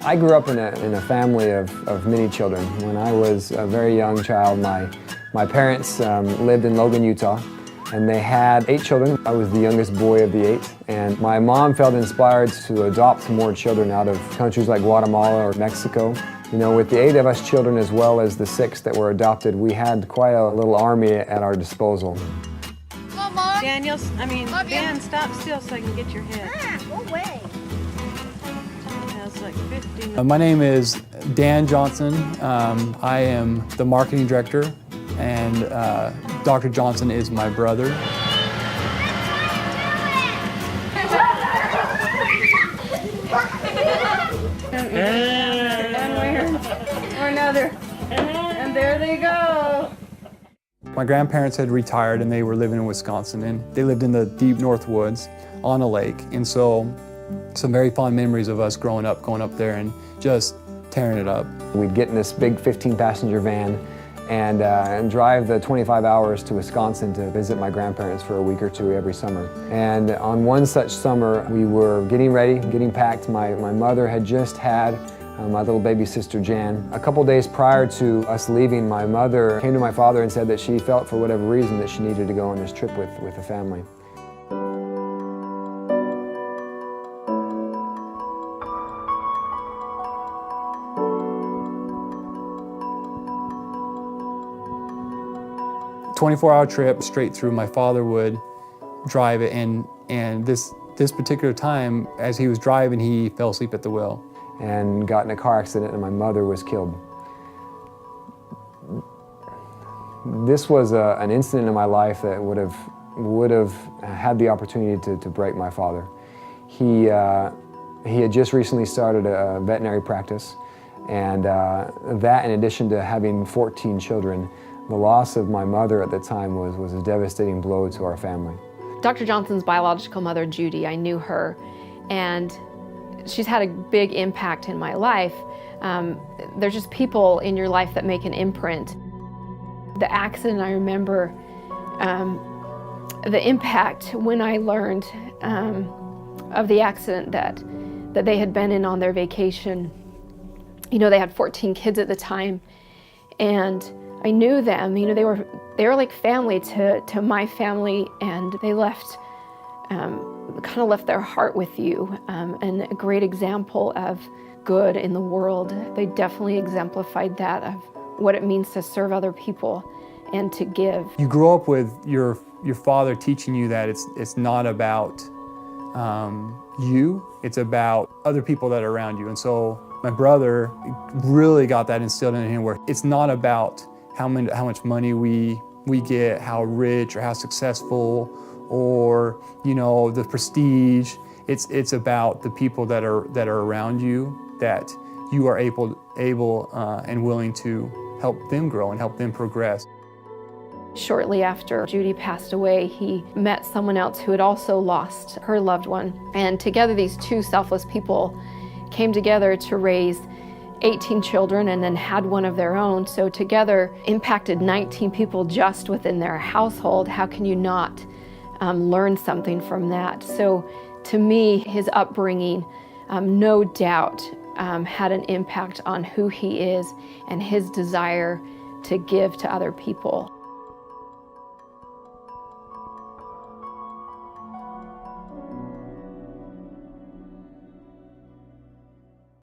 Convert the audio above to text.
I grew up in a family of many children. When I was a very young child, my parents lived in Logan, Utah, and they had 8 children. I was the youngest boy of the 8, and my mom felt inspired to adopt more children out of countries like Guatemala or Mexico. You know, with the 8 of us children as well as the 6 that were adopted, we had quite a little army at our disposal. Dan, stop still so I can get your head. Go away. Like 50. My name is Dan Johnson. I am the marketing director, and Dr. Johnson is my brother. Or another. And there they go. My grandparents had retired and they were living in Wisconsin, and they lived in the deep north woods on a lake. And so some very fond memories of us growing up there and just tearing it up. We'd get in this big 15-passenger van and drive the 25 hours to Wisconsin to visit my grandparents for a week or two every summer. And on one such summer, we were getting ready, getting packed. My mother had just had my little baby sister Jan. A couple days prior to us leaving, my mother came to my father and said that she felt for whatever reason that she needed to go on this trip with the family. A 24-hour trip straight through. My father would drive it, and this particular time, as he was driving, he fell asleep at the wheel and got in a car accident, and my mother was killed. This was an incident in my life that would have had the opportunity to break my father. He had just recently started a veterinary practice, and that, in addition to having 14 children, the loss of my mother at the time was a devastating blow to our family. Dr. Johnson's biological mother, Judy, I knew her, and she's had a big impact in my life. There's just people in your life that make an imprint. The accident, I remember the impact when I learned of the accident that they had been in on their vacation. You know, they had 14 kids at the time, and I knew them. You know, they were like family to my family, and they kind of left their heart with you, and a great example of good in the world. They definitely exemplified that, of what it means to serve other people and to give. You grow up with your father teaching you that it's not about you, it's about other people that are around you. And so my brother really got that instilled in him, where it's not about how much money we get, how rich or how successful, or, you know, the prestige. It's about the people that are around you, that you are able and willing to help them grow and help them progress. Shortly after Judy passed away, he met someone else who had also lost her loved one. And together, these two selfless people came together to raise 18 children and then had one of their own. So together impacted 19 people just within their household. How can you not learn something from that? So to me, his upbringing, no doubt, had an impact on who he is and his desire to give to other people.